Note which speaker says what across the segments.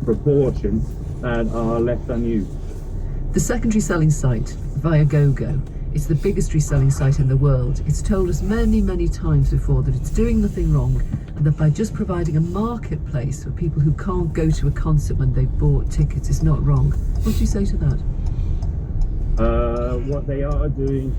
Speaker 1: proportion that are left unused.
Speaker 2: The secondary selling site, Viagogo, is the biggest reselling site in the world. It's told us many, many times before that it's doing nothing wrong, and that by just providing a marketplace for people who can't go to a concert when they've bought tickets is not wrong. What do you say to that?
Speaker 1: What they are doing,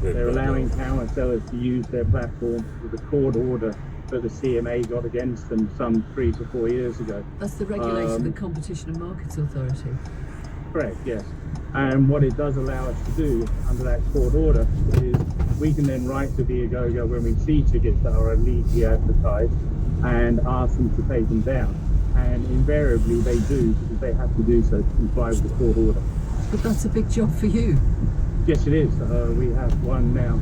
Speaker 1: they're allowing power sellers to use their platform with a court order that the CMA got against them some 3 to 4 years ago.
Speaker 2: That's the regulation, the Competition and Markets Authority.
Speaker 1: Correct, yes. And what it does allow us to do under that court order is we can then write to Viagogo when we see tickets that are illegally advertised and ask them to take them down. And invariably they do, because they have to do so to comply with the court order.
Speaker 2: But that's a big job for you.
Speaker 1: Yes, it is. We have one now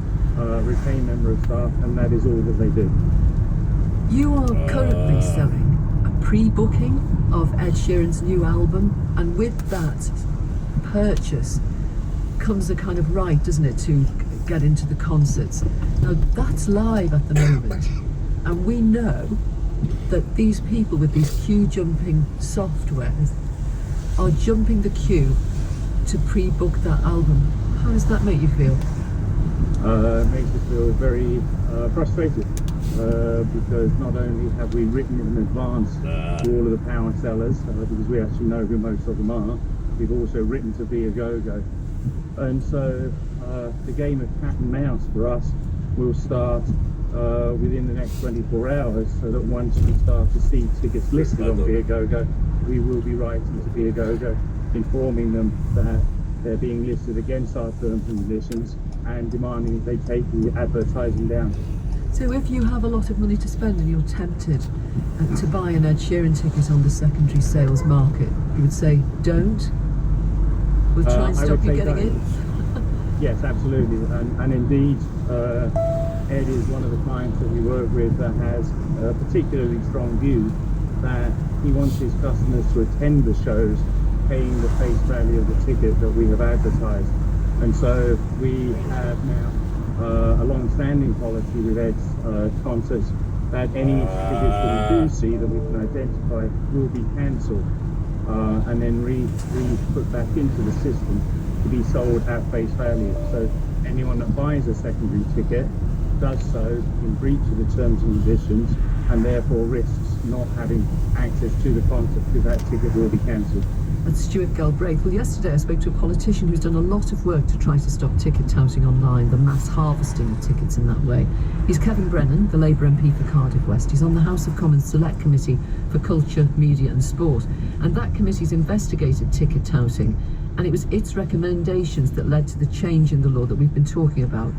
Speaker 1: retained member of staff, and that is all that they do.
Speaker 2: You are currently selling a pre-booking of Ed Sheeran's new album, and with that purchase comes a kind of right, doesn't it, to get into the concerts. Now that's live at the moment, and we know that these people with these queue jumping softwares are jumping the queue to pre-book that album. How does that make you feel?
Speaker 1: It makes us feel very frustrated because not only have we written in advance to all of the power sellers, because we actually know who most of them are, we've also written to Viagogo. And so the game of cat and mouse for us will start within the next 24 hours, so that once we start to see tickets listed on Viagogo, we will be writing to Viagogo, informing them that they're being listed against our terms and conditions and demanding that they take the advertising down.
Speaker 2: So if you have a lot of money to spend and you're tempted to buy an Ed Sheeran ticket on the secondary sales market, you would say, don't? We'll try and stop you getting in?
Speaker 1: Yes, absolutely. And indeed, Ed is one of the clients that we work with that has a particularly strong view that he wants his customers to attend the shows paying the face value of the ticket that we have advertised. And so we have now a long-standing policy with Ed's concerts that any tickets that we do see that we can identify will be cancelled and then put back into the system to be sold at face value. So anyone that buys a secondary ticket does so in breach of the terms and conditions, and therefore risks not having access to the concert because that ticket will be cancelled.
Speaker 2: That's Stuart Galbraith. Well, yesterday I spoke to a politician who's done a lot of work to try to stop ticket touting online, the mass harvesting of tickets in that way. He's Kevin Brennan, the Labour MP for Cardiff West. He's on the House of Commons Select Committee for Culture, Media and Sport. And that committee's investigated ticket touting, and it was its recommendations that led to the change in the law that we've been talking about.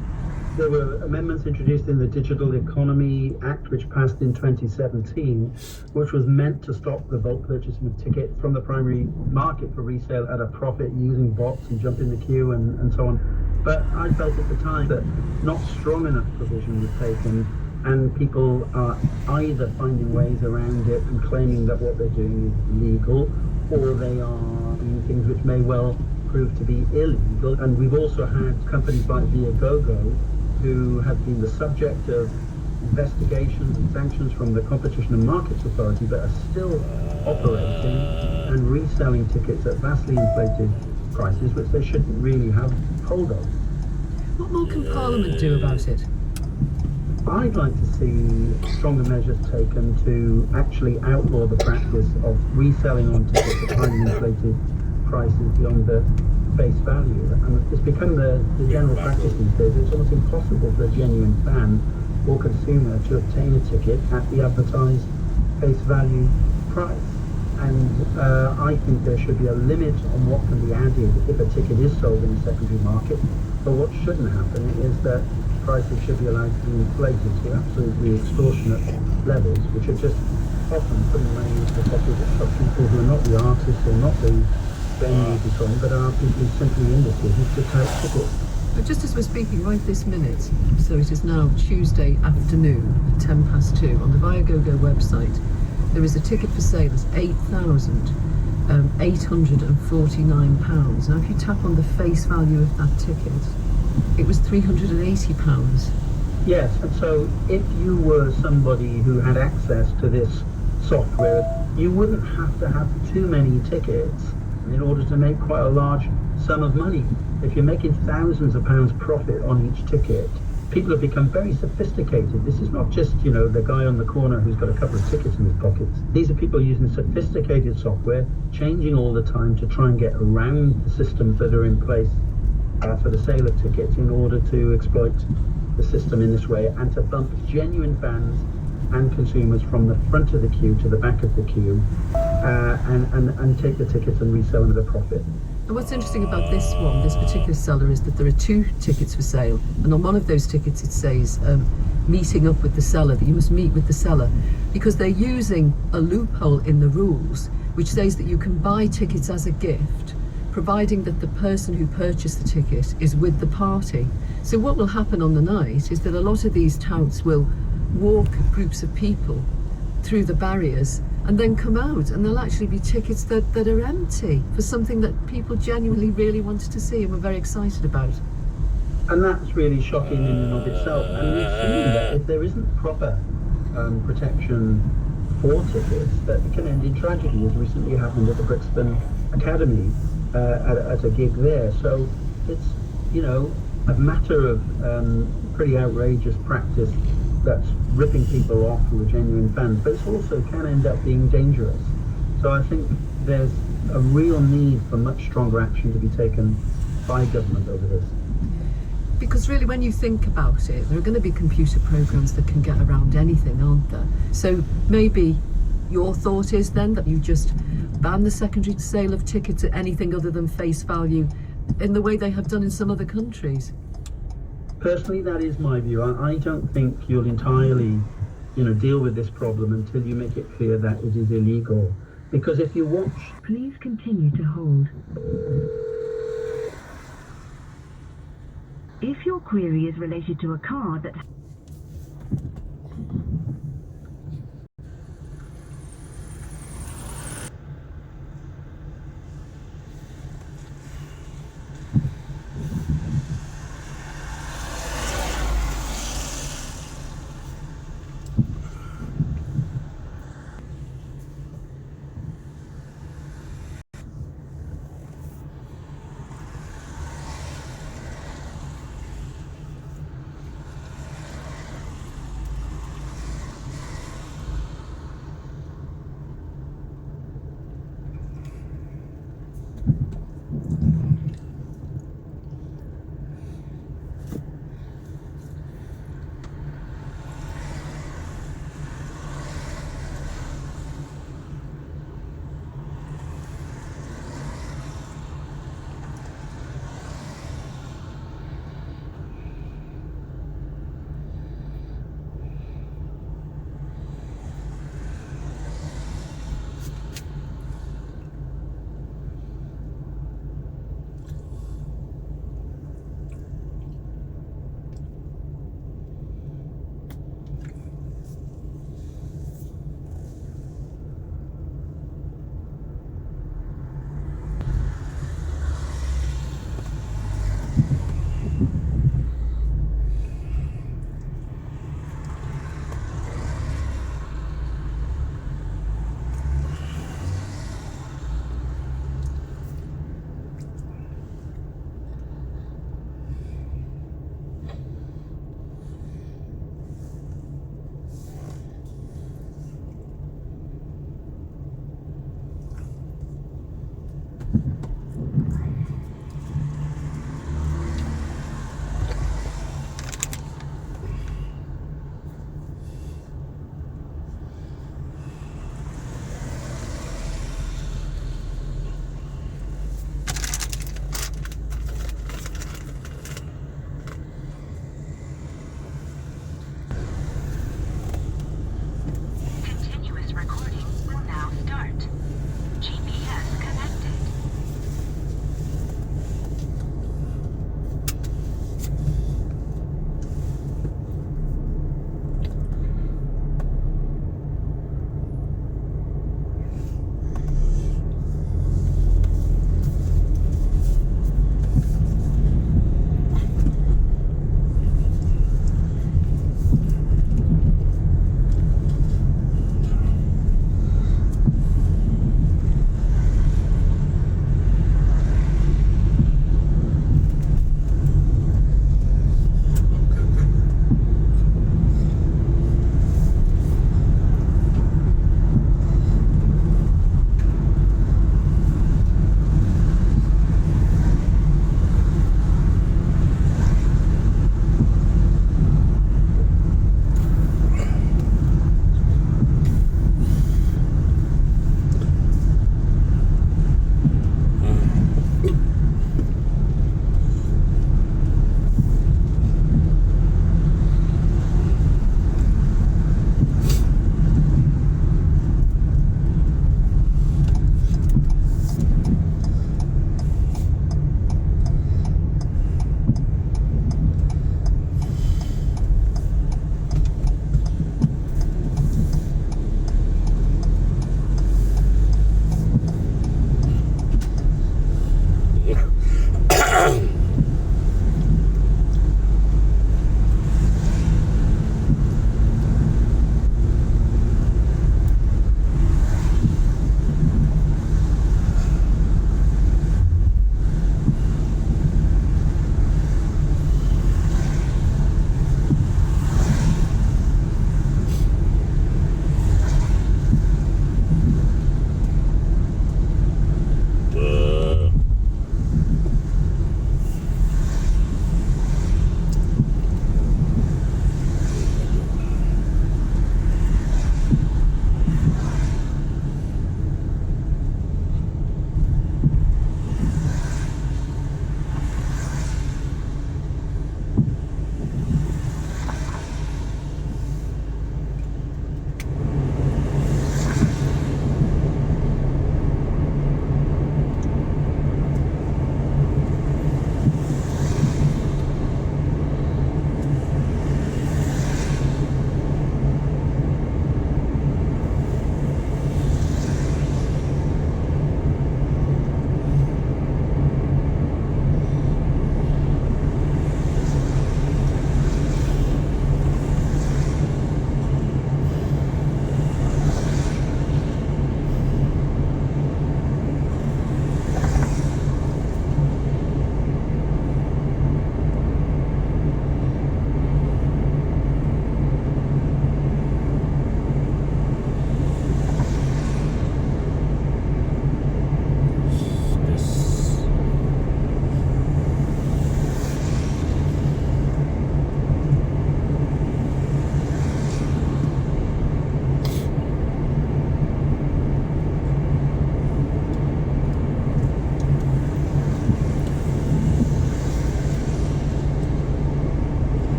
Speaker 3: There were amendments introduced in the Digital Economy Act, which passed in 2017, which was meant to stop the bulk purchasing of tickets from the primary market for resale at a profit using bots and jump in the queue and so on. But I felt at the time that not strong enough provision was taken, and people are either finding ways around it and claiming that what they're doing is legal, or they are doing things which may well prove to be illegal. And we've also had companies like Viagogo who have been the subject of investigations and sanctions from the Competition and Markets Authority, but are still operating and reselling tickets at vastly inflated prices, which they shouldn't really have hold of.
Speaker 2: What more can Parliament do about it?
Speaker 3: I'd like to see stronger measures taken to actually outlaw the practice of reselling on tickets at highly inflated prices beyond the face value. And it's become the general practice these days. It's almost impossible for a genuine fan or consumer to obtain a ticket at the advertised face value price. And I think there should be a limit on what can be added if a ticket is sold in the secondary market. But what shouldn't happen is that prices should be allowed to be inflated to absolutely extortionate levels, which are just often putting money into the pockets of people who are not the artists or not the venues and so on, but are people simply in the city to take tickets.
Speaker 2: But just as we're speaking right this minute, so it is now Tuesday afternoon at 2:10 on the Viagogo website, there is a ticket for sale that's £8,849. Now if you tap on the face value of that ticket, it was £380.
Speaker 3: Yes, and so if you were somebody who had access to this software, you wouldn't have to have too many tickets in order to make quite a large sum of money. If you're making thousands of pounds profit on each ticket, people have become very sophisticated. This is not just, the guy on the corner who's got a couple of tickets in his pockets. These are people using sophisticated software, changing all the time to try and get around the systems that are in place for the sale of tickets in order to exploit the system in this way and to bump genuine fans and consumers from the front of the queue to the back of the queue and take the tickets and resell them at a profit.
Speaker 2: And what's interesting about this one, this particular seller, is that there are 2 tickets for sale, and on one of those tickets it says meeting up with the seller, that you must meet with the seller, because they're using a loophole in the rules which says that you can buy tickets as a gift providing that the person who purchased the ticket is with the party. So what will happen on the night is that a lot of these touts will walk groups of people through the barriers and then come out, and there'll actually be tickets that are empty for something that people genuinely really wanted to see and were very excited about.
Speaker 3: And that's really shocking in and of itself. And we've seen that if there isn't proper protection for tickets, that it can end in tragedy, as recently happened at the Brixton Academy at a gig there. So it's, a matter of pretty outrageous practice that's ripping people off who are genuine fans, but it also can end up being dangerous. So I think there's a real need for much stronger action to be taken by government over this.
Speaker 2: Because really, when you think about it, there are going to be computer programs that can get around anything, aren't there? So maybe your thought is then that you just ban the secondary sale of tickets at anything other than face value in the way they have done in some other countries.
Speaker 3: Personally, that is my view. I don't think you'll entirely, deal with this problem until you make it clear that it is illegal. Because if you watch...
Speaker 4: Please continue to hold. If your query is related to a card that...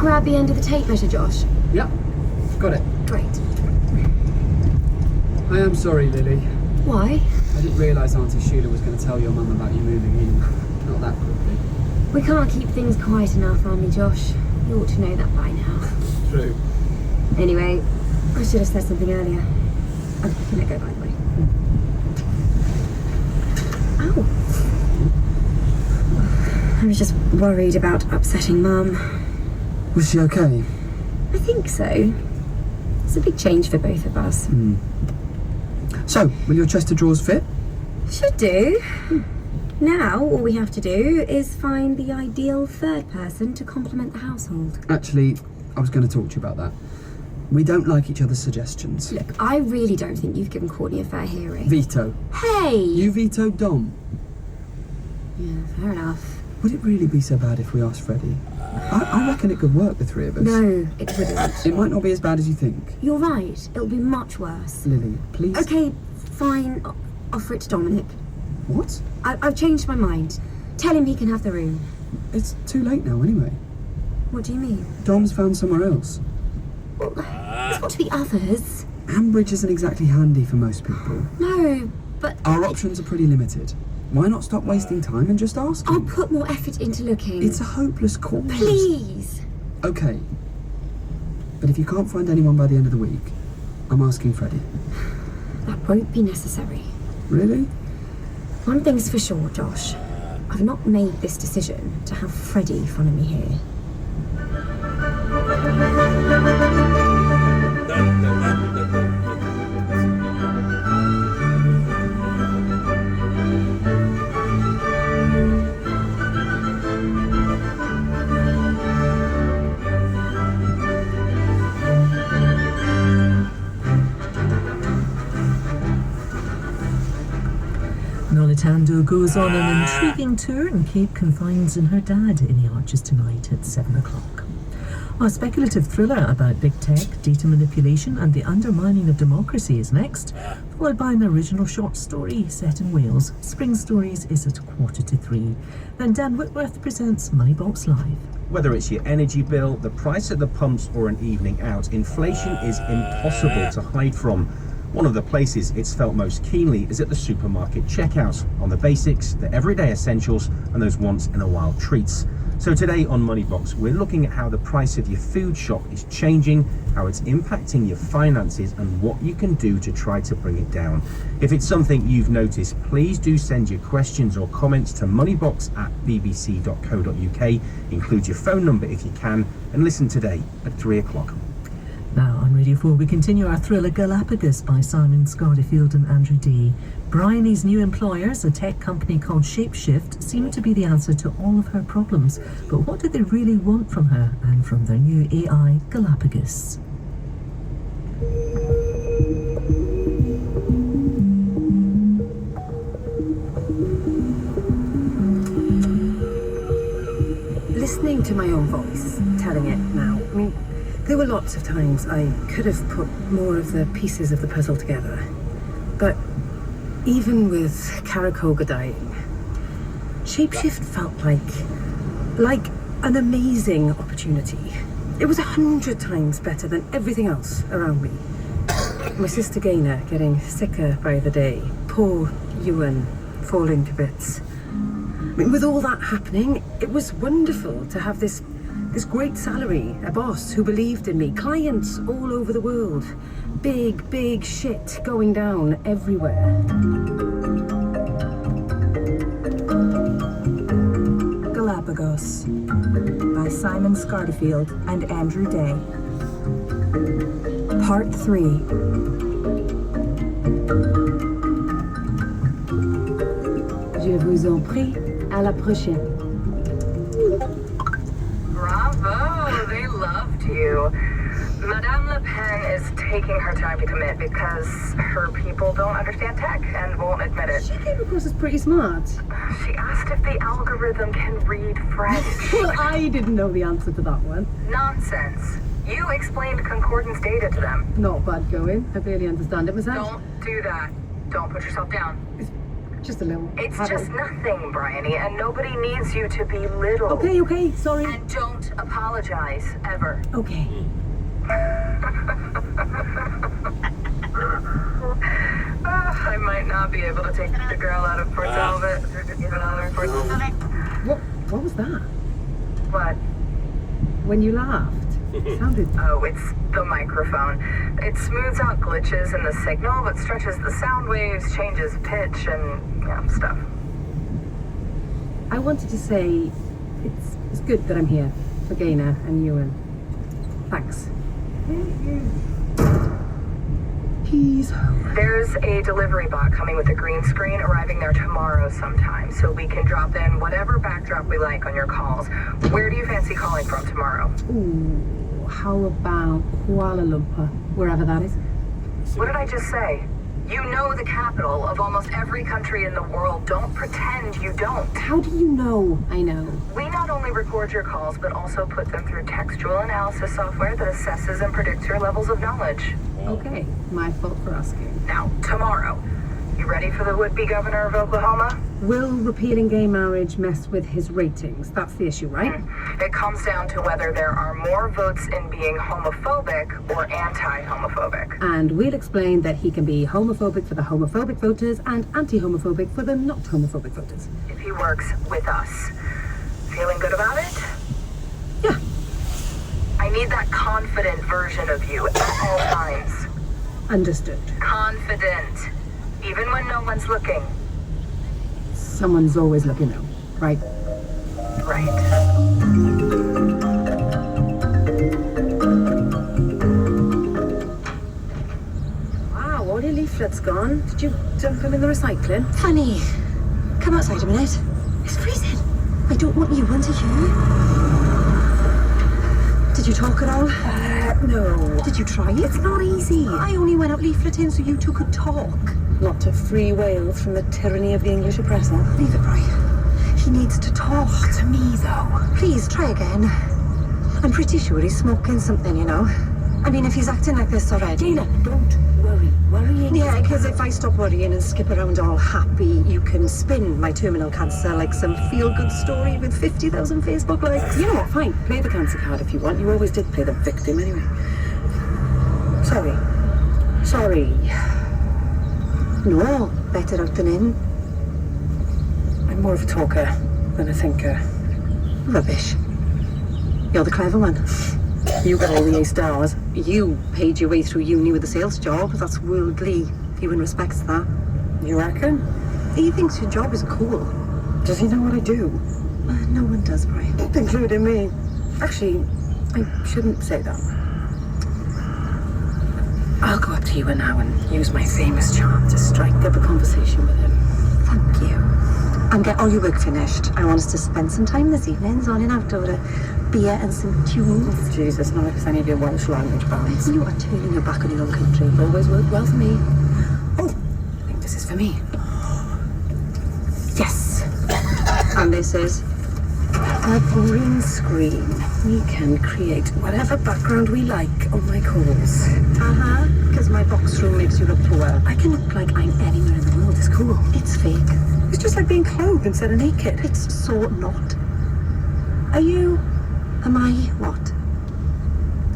Speaker 5: grab the end of the tape measure, Josh?
Speaker 2: Yep, got it.
Speaker 5: Great.
Speaker 2: I am sorry, Lily.
Speaker 5: Why?
Speaker 2: I didn't realise Auntie Sheila was going to tell your mum about you moving in. Not that quickly.
Speaker 5: We can't keep things quiet in our family, Josh. You ought to know that by now.
Speaker 2: True.
Speaker 5: Anyway, I should have said something earlier. I'm going to go, by the way. Ow. I was just worried about upsetting Mum.
Speaker 2: Was she okay?
Speaker 5: I think so. It's a big change for both of us.
Speaker 2: So, will your chest of drawers fit?
Speaker 5: Should do. Now, all we have to do is find the ideal third person to complement the household.
Speaker 2: Actually, I was going to talk to you about that. We don't like each other's suggestions.
Speaker 5: Look, I really don't think you've given Courtney a fair hearing.
Speaker 2: Veto.
Speaker 5: Hey!
Speaker 2: You vetoed Dom.
Speaker 5: Yeah, fair enough.
Speaker 2: Would it really be so bad if we asked Freddie? I reckon it could work, the three of us.
Speaker 5: No, it wouldn't.
Speaker 2: It might not be as bad as you think.
Speaker 5: You're right. It'll be much worse.
Speaker 2: Lily, please.
Speaker 5: Okay, fine. Offer it to Dominic.
Speaker 2: What?
Speaker 5: I've changed my mind. Tell him he can have the room.
Speaker 2: It's too late now anyway.
Speaker 5: What do you mean?
Speaker 2: Dom's found somewhere else.
Speaker 5: Well, there's got to be others.
Speaker 2: Ambridge isn't exactly handy for most people.
Speaker 5: No, but
Speaker 2: Our options are pretty limited. Why not stop wasting time and just ask him?
Speaker 5: I'll put more effort into looking.
Speaker 2: It's a hopeless cause.
Speaker 5: Please.
Speaker 2: Okay. But if you can't find anyone by the end of the week, I'm asking Freddie.
Speaker 5: That won't be necessary.
Speaker 2: Really?
Speaker 5: One thing's for sure, Josh. I've not made this decision to have Freddie follow me here.
Speaker 6: Nolitando goes on an intriguing tour and Kate confides in her dad in the Arches tonight at 7 o'clock. A speculative thriller about big tech, data manipulation and the undermining of democracy is next, followed by an original short story set in Wales. Spring Stories is at 2:45. Then Dan Whitworth presents Moneybox Live.
Speaker 7: Whether it's your energy bill, the price at the pumps or an evening out, inflation is impossible to hide from. One of the places it's felt most keenly is at the supermarket checkout, on the basics, the everyday essentials, and those once-in-a-while treats. So today on Moneybox, we're looking at how the price of your food shop is changing, how it's impacting your finances, and what you can do to try to bring it down. If it's something you've noticed, please do send your questions or comments to moneybox@bbc.co.uk. Include your phone number if you can, and listen today at 3 o'clock.
Speaker 6: Now on Radio 4 we continue our thriller Galapagos by Simon Scardifield and Andrew Day. Bryony's new employers, a tech company called Shapeshift, seem to be the answer to all of her problems. But what do they really want from her and from their new AI, Galapagos?
Speaker 8: Listening to my own voice, telling it now, I mean, there were lots of times I could have put more of the pieces of the puzzle together. But even with Karakoga dying, Shapeshift felt like an amazing opportunity. It was 100 times better than everything else around me. My sister Gaynor getting sicker by the day. Poor Ewan falling to bits. I mean, with all that happening, it was wonderful to have this great salary, a boss who believed in me, clients all over the world. Big shit going down everywhere.
Speaker 9: Galapagos by Simon Scardifield and Andrew Day. Part 3.
Speaker 5: Je vous en prie, à la prochaine.
Speaker 10: Bravo! They loved you. Madame Le Pen is taking her time to commit because her people don't understand tech and won't admit it.
Speaker 8: She came across as pretty smart.
Speaker 10: She asked if the algorithm can read French.
Speaker 8: Well, I didn't know the answer to that one.
Speaker 10: Nonsense. You explained concordance data to them.
Speaker 8: Not bad going. I barely understand it myself.
Speaker 10: Don't do that. Don't put yourself down.
Speaker 8: Just a little.
Speaker 10: It's
Speaker 8: habit.
Speaker 10: just nothing, Bryony, and nobody needs you to belittle.
Speaker 8: Okay, sorry.
Speaker 10: And don't apologize, ever.
Speaker 8: Okay.
Speaker 10: I might not be able to take the girl out of Port Talbot.
Speaker 8: What was that?
Speaker 10: What?
Speaker 8: When you laughed, it sounded...
Speaker 10: Oh, it's the microphone. It smooths out glitches in the signal, but stretches the sound waves, changes pitch, and, stuff.
Speaker 8: I wanted to say it's good that I'm here for Gaynor and Ewan. Thanks. He's home.
Speaker 10: There's a delivery bot coming with a green screen arriving there tomorrow sometime, so we can drop in whatever backdrop we like on your calls. Where do you fancy calling from tomorrow?
Speaker 8: Ooh, how about Kuala Lumpur, wherever that is?
Speaker 10: What did I just say? You know the capital of almost every country in the world. Don't pretend you don't.
Speaker 8: How do you know I know?
Speaker 10: We not only record your calls, but also put them through textual analysis software that assesses and predicts your levels of knowledge.
Speaker 8: Okay, my fault for asking.
Speaker 10: Now, tomorrow. You ready for the would-be governor of Oklahoma?
Speaker 8: Will repealing gay marriage mess with his ratings? That's the issue, right?
Speaker 10: It comes down to whether there are more votes in being homophobic or anti-homophobic.
Speaker 8: And we'll explain that he can be homophobic for the homophobic voters and anti-homophobic for the not homophobic voters.
Speaker 10: If he works with us. Feeling good about it?
Speaker 8: Yeah.
Speaker 10: I need that confident version of you at all times.
Speaker 8: Understood.
Speaker 10: Confident. Even when no one's looking.
Speaker 8: Someone's always looking though, right?
Speaker 10: Right.
Speaker 8: Wow, all your leaflets gone. Did you dump them in the recycling?
Speaker 11: Fanny, come outside a minute. It's freezing. I don't want you under here. Did you talk at all?
Speaker 8: No.
Speaker 11: Did you try it?
Speaker 8: It's not easy.
Speaker 11: I only went out leafleting so you two could talk.
Speaker 8: Not to free Wales from the tyranny of the English oppressor.
Speaker 11: Leave it, Bri. He needs to talk.
Speaker 8: To me, though.
Speaker 11: Please, try again. I'm pretty sure he's smoking something, you know. I mean, if he's acting like this already...
Speaker 8: Dana, don't worry. Worrying
Speaker 11: Yeah, because if I stop worrying and skip around all happy, you can spin my terminal cancer like some feel-good story with 50,000 Facebook likes.
Speaker 8: You know what, fine. Play the cancer card if you want. You always did play the victim anyway. Sorry.
Speaker 11: No, better out than in.
Speaker 8: I'm more of a talker than a thinker.
Speaker 11: Rubbish. You're the clever one.
Speaker 8: You got all the A stars.
Speaker 11: You paid your way through uni with a sales job. That's worldly. Ewan respects that.
Speaker 8: You reckon?
Speaker 11: He thinks your job is cool.
Speaker 8: Does he know what I do?
Speaker 11: No one does, Brian.
Speaker 8: Including me. Actually, I shouldn't say that. I'll go up to you now and use my famous charm to strike up a conversation with him.
Speaker 11: Thank you. And get all your work finished. I want us to spend some time this evening zoning out over a beer and some tunes.
Speaker 8: Oh, Jesus, not if it's any of your Welsh language bands.
Speaker 11: You are turning your back on your own country.
Speaker 8: Always worked well for me. Oh, I think this is for me. Yes.
Speaker 11: And this is
Speaker 8: a green screen. We can create whatever background we like on my calls.
Speaker 11: because my box room makes you look poor.
Speaker 8: I can look like I'm anywhere in the world. It's cool.
Speaker 11: It's fake.
Speaker 8: It's just like being clothed instead of naked.
Speaker 11: It's so not.
Speaker 8: Are you?
Speaker 11: Am I what?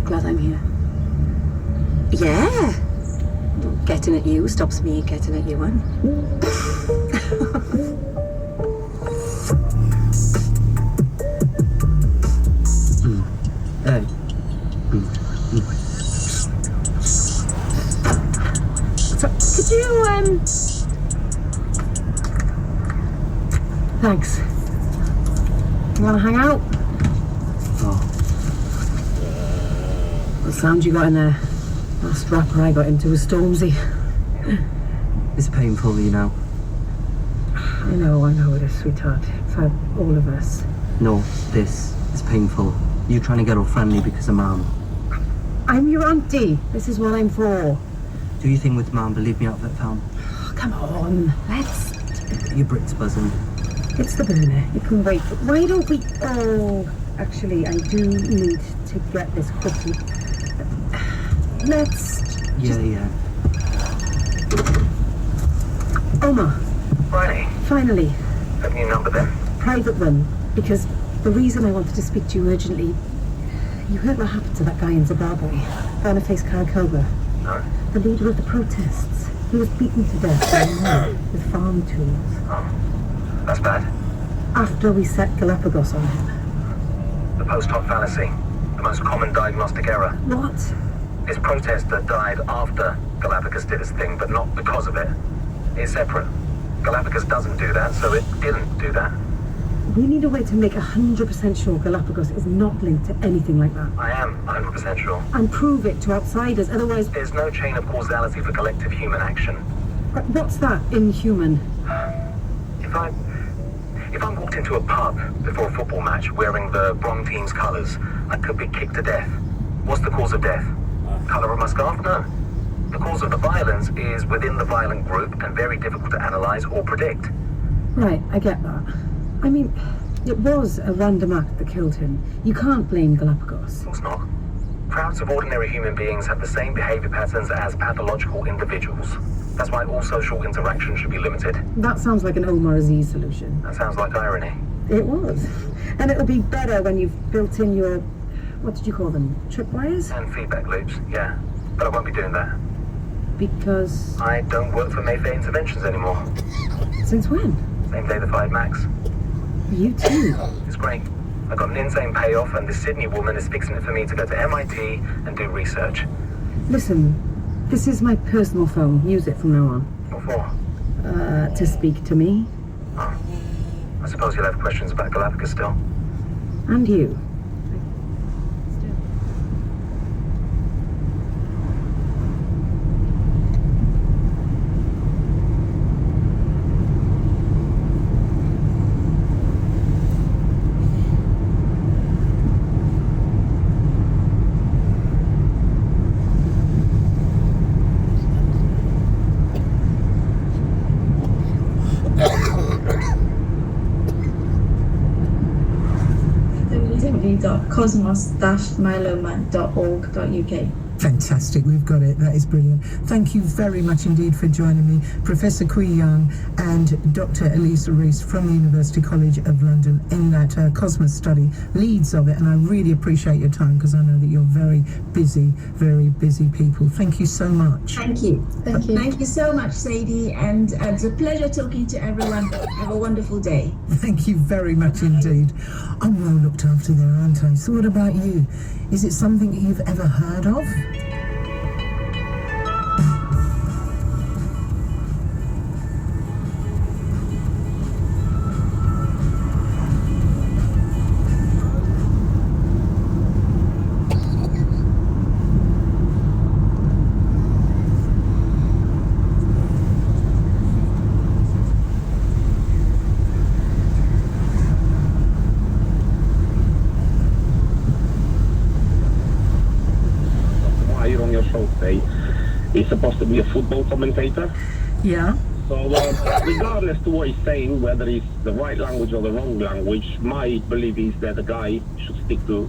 Speaker 8: Glad I'm here.
Speaker 11: Yeah. Getting at you stops me getting at you, one.
Speaker 8: So, could you, Thanks. You wanna hang out?
Speaker 12: Oh.
Speaker 8: What sound you got in there? Last rapper I got into was Stormzy.
Speaker 12: It's painful, you know.
Speaker 8: I know it is, sweetheart. For all of us.
Speaker 12: No, this is painful. You trying to get all friendly because of Mum.
Speaker 8: I'm your auntie. This is what I'm for.
Speaker 12: Do you think with Mum, believe me out that film?
Speaker 8: Oh, come on, let's...
Speaker 12: Your brick's buzzing.
Speaker 8: It's the burner. You can wait. But why don't we... Oh, actually, I do need to get this quickly. Let's...
Speaker 12: Yeah.
Speaker 8: Omar.
Speaker 13: Riley.
Speaker 9: Finally.
Speaker 13: Have a new number then?
Speaker 9: Private one. Because the reason I wanted to speak to you urgently... You heard what happened to that guy in Zimbabwe. Boniface Karakoba.
Speaker 13: No.
Speaker 9: The leader of the protests. He was beaten to death by men with farm tools.
Speaker 13: Oh. That's bad.
Speaker 9: After we set Galapagos on him.
Speaker 13: The post hoc fallacy. The most common diagnostic error.
Speaker 9: What?
Speaker 13: His protester died after Galapagos did its thing, but not because of it. It's separate. Galapagos doesn't do that, so it didn't do that.
Speaker 9: We need a way to make 100% sure Galapagos is not linked to anything like that.
Speaker 13: I am 100% sure.
Speaker 9: And prove it to outsiders, otherwise...
Speaker 13: There's no chain of causality for collective human action.
Speaker 9: What's that, inhuman?
Speaker 13: If I walked into a pub before a football match wearing the wrong team's colours, I could be kicked to death. What's the cause of death? Colour of my scarf? No. The cause of the violence is within the violent group and very difficult to analyse or predict.
Speaker 9: Right, I get that. I mean, it was a random act that killed him. You can't blame Galapagos.
Speaker 13: Of course not. Crowds of ordinary human beings have the same behaviour patterns as pathological individuals. That's why all social interaction should be limited.
Speaker 9: That sounds like an Omar Aziz solution.
Speaker 13: That sounds like irony.
Speaker 9: It was. And it'll be better when you've built in your... What did you call them? Tripwires?
Speaker 13: And feedback loops, yeah. But I won't be doing that.
Speaker 9: Because...
Speaker 13: I don't work for Mayfair Interventions anymore.
Speaker 9: Since when?
Speaker 13: Same day they fired Max.
Speaker 9: You too?
Speaker 13: It's great. I got an insane payoff and this Sydney woman is fixing it for me to go to MIT and do research.
Speaker 9: Listen, this is my personal phone. Use it from now on.
Speaker 13: What for?
Speaker 9: To speak to me.
Speaker 13: Oh. I suppose you'll have questions about Galapagos still.
Speaker 9: And you.
Speaker 14: cosmos-myeloma.org.uk.
Speaker 6: Fantastic, we've got it. That is brilliant. Thank you very much indeed for joining me, Professor Kui Young and Dr. Elisa Rees from the University College of London in that Cosmos study, leads of it, and I really appreciate your time because I know that you're very busy people. Thank you so much.
Speaker 14: Thank you. Thank you. Thank you so much, Sadie, and it's a pleasure talking to everyone. Have a wonderful day.
Speaker 6: Thank you very much indeed. I'm well looked after there, aren't I? So what about you? Is it something that you've ever heard of?
Speaker 15: He's supposed to be a football commentator.
Speaker 6: Yeah.
Speaker 15: So regardless to what he's saying, whether it's the right language or the wrong language, my belief is that the guy should stick to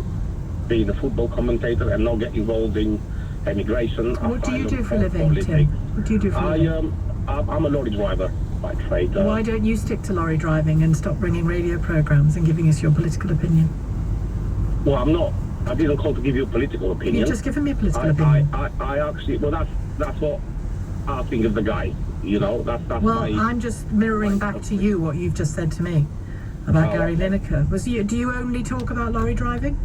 Speaker 15: being a football commentator and not get involved in immigration.
Speaker 6: What do you do for a living, Tim? What do you do for a living?
Speaker 15: I'm a lorry driver by trade.
Speaker 6: Why don't you stick to lorry driving and stop bringing radio programs and giving us your political opinion?
Speaker 15: Well, I'm not. I didn't call to give you a political opinion.
Speaker 6: You've just given me a political opinion.
Speaker 15: I actually, well, that's what I think of the guy. You know, that's
Speaker 6: well, I'm just mirroring back to you what you've just said to me about Gary Lineker. Do you only talk about lorry driving?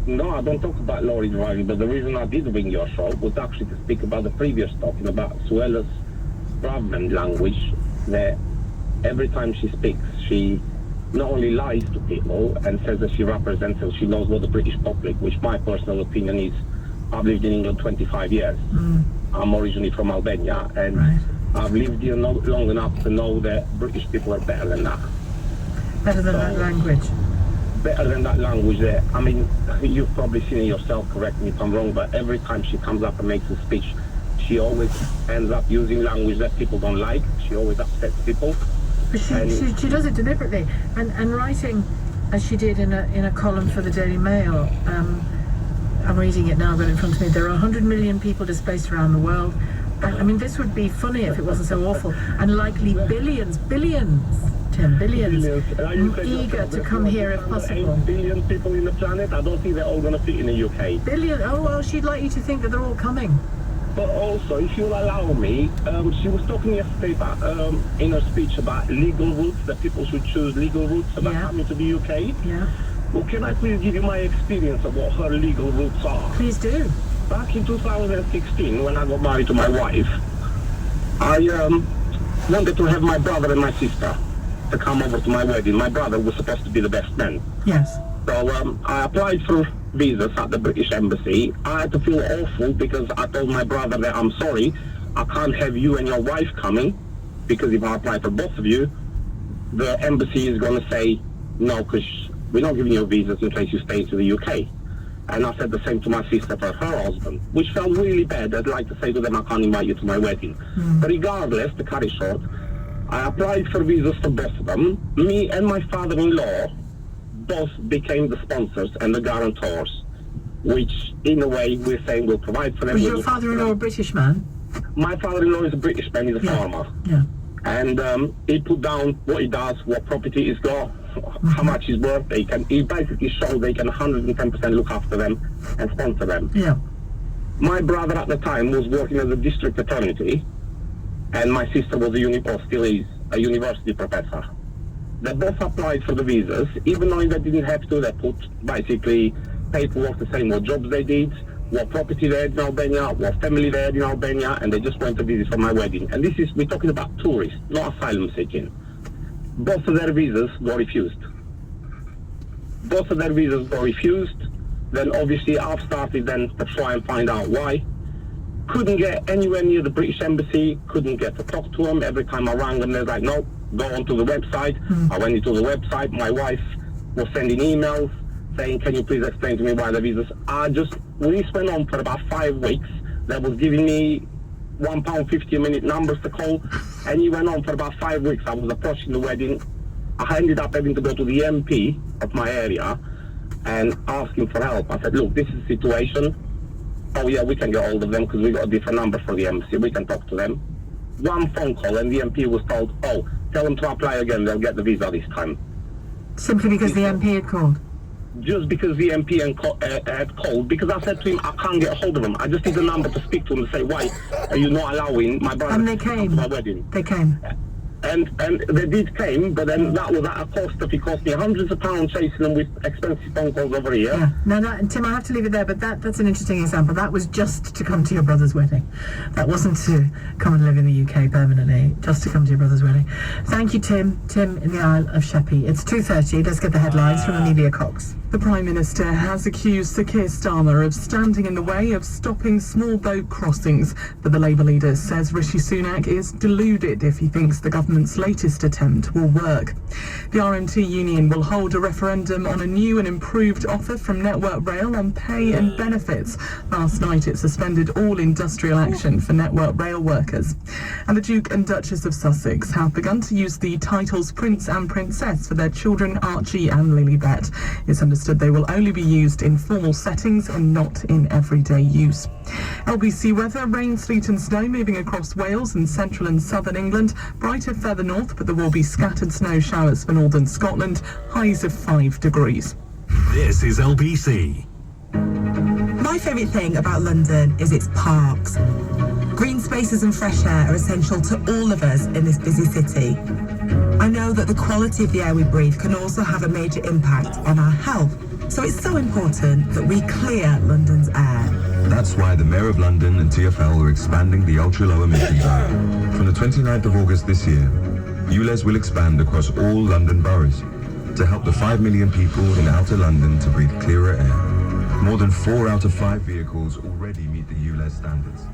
Speaker 15: No, I don't talk about lorry driving, but the reason I did ring your show was actually to speak about the previous talking about Suella's Braverman language, that every time she speaks, she not only lies to people and says that she represents them, she knows what the British public, which my personal opinion is, I've lived in England 25 years. I'm originally from Albania, and I've lived here long enough to know that British people are better than that.
Speaker 6: Better than that language?
Speaker 15: Better than that language there. I mean, you've probably seen it yourself, correct me if I'm wrong, but every time she comes up and makes a speech, she always ends up using language that people don't like. She always upsets people.
Speaker 6: But she does it deliberately, and writing, as she did in a column for the Daily Mail. I'm reading it now, I've got it in front of me. There are 100 million people displaced around the world. I mean, this would be funny if it wasn't so awful. And likely billions, Tim, billions eager to come here if possible.
Speaker 15: 8 billion people in the planet. I don't think they're all going to fit in the UK.
Speaker 6: Billion? Oh, well, she'd like you to think that they're all coming.
Speaker 15: But also, if you'll allow me, she was talking yesterday about, in her speech about legal routes, that people should choose legal routes about coming to the UK.
Speaker 6: Yeah.
Speaker 15: Well, can I please give you my experience of what her legal routes are?
Speaker 6: Please do.
Speaker 15: Back in 2016, when I got married to my wife, I wanted to have my brother and my sister to come over to my wedding. My brother was supposed to be the best man.
Speaker 6: Yes.
Speaker 15: So I applied for visas at the British Embassy. I had to feel awful because I told my brother that I'm sorry, I can't have you and your wife coming, because if I apply for both of you, the embassy is going to say no, because we're not giving you visas in case you stay to the UK. And I said the same to my sister for her husband, which felt really bad. I'd like to say to them, I can't invite you to my wedding. But regardless, to cut it short, I applied for visas for both of them. Me and my father-in-law both became the sponsors and the guarantors, which in a way we're saying we'll provide for them.
Speaker 6: Was your father-in-law a British man?
Speaker 15: My father-in-law is a British man, he's a farmer.
Speaker 6: Yeah.
Speaker 15: And he put down what he does, what property he's got, how much he's worth. He basically shows they can 110% look after them and sponsor them.
Speaker 6: Yeah.
Speaker 15: My brother at the time was working as a district attorney, and my sister was still is a university professor. They both applied for the visas, even though they didn't have to. They put basically paperwork to say what jobs they did, what property they had in Albania, what family they had in Albania, and they just went to visit for my wedding. And we're talking about tourists, not asylum seeking. Both of their visas got refused. Then obviously I've started then to try and find out why. Couldn't get anywhere near the British Embassy, couldn't get to talk to them. Every time I rang them, they're like, no, go onto the website. I went into the website. My wife was sending emails saying, can you please explain to me why the visas? This went on for about 5 weeks. That was giving me £1.50 a minute numbers to call, and it went on for about 5 weeks. I was approaching the wedding. I ended up having to go to the MP of my area and ask him for help. I said, look, this is the situation. Oh yeah, we can get hold of them because we got a different number for the embassy. We can talk to them. One phone call and the MP was told, oh, tell them to apply again, they'll get the visa this time.
Speaker 6: Simply because the MP had called?
Speaker 15: Just because the MP had called, because I said to him, I can't get hold of them. I just need a number to speak to him and say, why are you not allowing my brother
Speaker 6: to come
Speaker 15: to my wedding?
Speaker 6: They came.
Speaker 15: And they did came, but then that was at a cost of, it cost me hundreds of pounds chasing them with expensive phone calls over here.
Speaker 6: Yeah. No, Tim, I have to leave it there, but that's an interesting example. That was just to come to your brother's wedding. That wasn't to come and live in the UK permanently, just to come to your brother's wedding. Thank you, Tim. Tim in the Isle of Sheppey. It's 2:30. Let's get the headlines from Amelia Cox.
Speaker 16: The Prime Minister has accused Sir Keir Starmer of standing in the way of stopping small boat crossings, but the Labour leader says Rishi Sunak is deluded if he thinks the government's latest attempt will work. The RMT union will hold a referendum on a new and improved offer from Network Rail on pay and benefits. Last night it suspended all industrial action for Network Rail workers. And the Duke and Duchess of Sussex have begun to use the titles Prince and Princess for their children Archie and Lilibet. It's understood they will only be used in formal settings and not in everyday use. LBC weather, rain, sleet and snow moving across Wales and central and southern England. Brighter further north, but there will be scattered snow showers for northern Scotland. Highs of 5 degrees.
Speaker 17: This is LBC.
Speaker 18: My favourite thing about London is its parks. Green spaces and fresh air are essential to all of us in this busy city. I know that the quality of the air we breathe can also have a major impact on our health, so it's so important that we clear London's air.
Speaker 19: That's why the Mayor of London and TfL are expanding the ultra-low emission zone. From the 29th of August this year, ULEZ will expand across all London boroughs to help the 5 million people in outer London to breathe clearer air. More than 4 out of 5 vehicles already meet the ULEZ standards.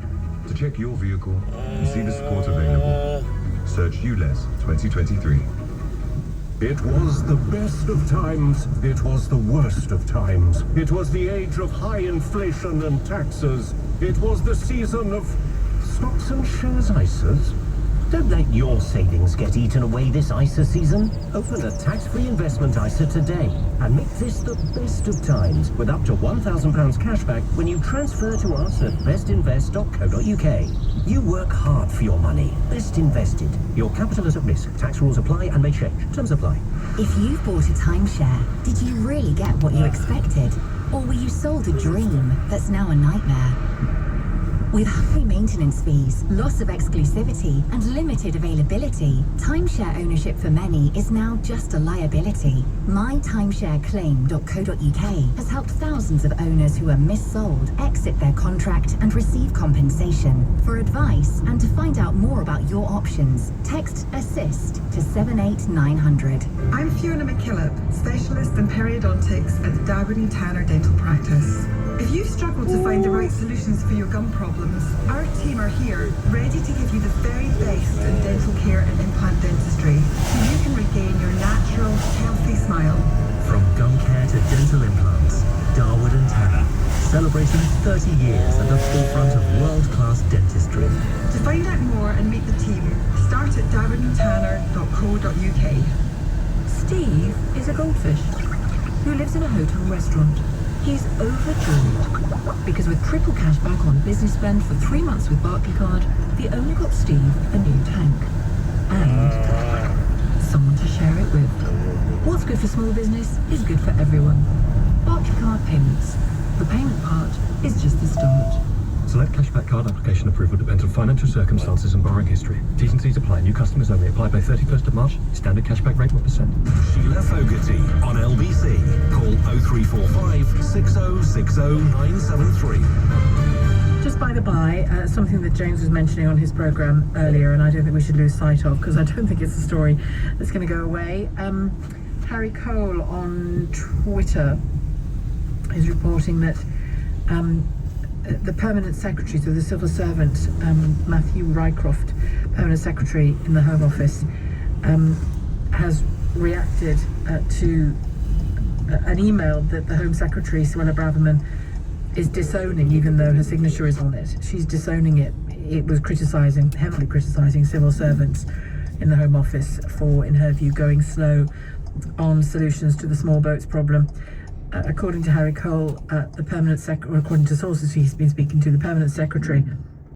Speaker 19: To check your vehicle and see the support available, search ULEZ 2023.
Speaker 17: It was the best of times, it was the worst of times. It was the age of high inflation and taxes. It was the season of stocks and shares ISAs.
Speaker 20: Don't let your savings get eaten away this ISA season. Open a tax-free investment ISA today and make this the best of times with up to £1,000 cashback when you transfer to us at bestinvest.co.uk. You work hard for your money. Best invested. Your capital is at risk. Tax rules apply and may change. Terms apply.
Speaker 21: If you've bought a timeshare, did you really get what you expected? Or were you sold a dream that's now a nightmare? With high maintenance fees, loss of exclusivity, and limited availability, timeshare ownership for many is now just a liability. MyTimeshareClaim.co.uk has helped thousands of owners who are missold exit their contract and receive compensation. For advice and to find out more about your options, text ASSIST to 78900.
Speaker 18: I'm Fiona McKillop, specialist in periodontics at the Darwin Tanner Dental Practice. If you struggle to find the right solutions for your gum problems, our team are here, ready to give you the very best in dental care and implant dentistry, so you can regain your natural, healthy smile.
Speaker 20: From gum care to dental implants, Darwood and Tanner, celebrating 30 years at the forefront of world-class dentistry.
Speaker 18: To find out more and meet the team, start at darwinandtanner.co.uk.
Speaker 2: Steve is a goldfish who lives in a hotel restaurant. He's overjoyed because with triple cash back on business spend for 3 months with Barclaycard, the owner got Steve a new tank and someone to share it with. What's good for small business is good for everyone. Barclaycard Payments. The payment part is just the start.
Speaker 22: Select cashback card application approval depends on financial circumstances and borrowing history. T's and C's apply. New customers only. Apply by 31st of March. Standard cashback rate 1%.
Speaker 17: Sheila Fogarty on LBC. Call 0345 6060 973.
Speaker 6: Just by the by, something that James was mentioning on his programme earlier, and I don't think we should lose sight of, because I don't think it's a story that's going to go away. Harry Cole on Twitter is reporting that the permanent secretary, so the civil servant, Matthew Rycroft, permanent secretary in the Home Office, has reacted to an email that the Home Secretary, Suella Braverman, is disowning, even though her signature is on it. She's disowning it. It was heavily criticising civil servants in the Home Office for, in her view, going slow on solutions to the small boats problem. According to Harry Cole, according to sources he's been speaking to, the permanent secretary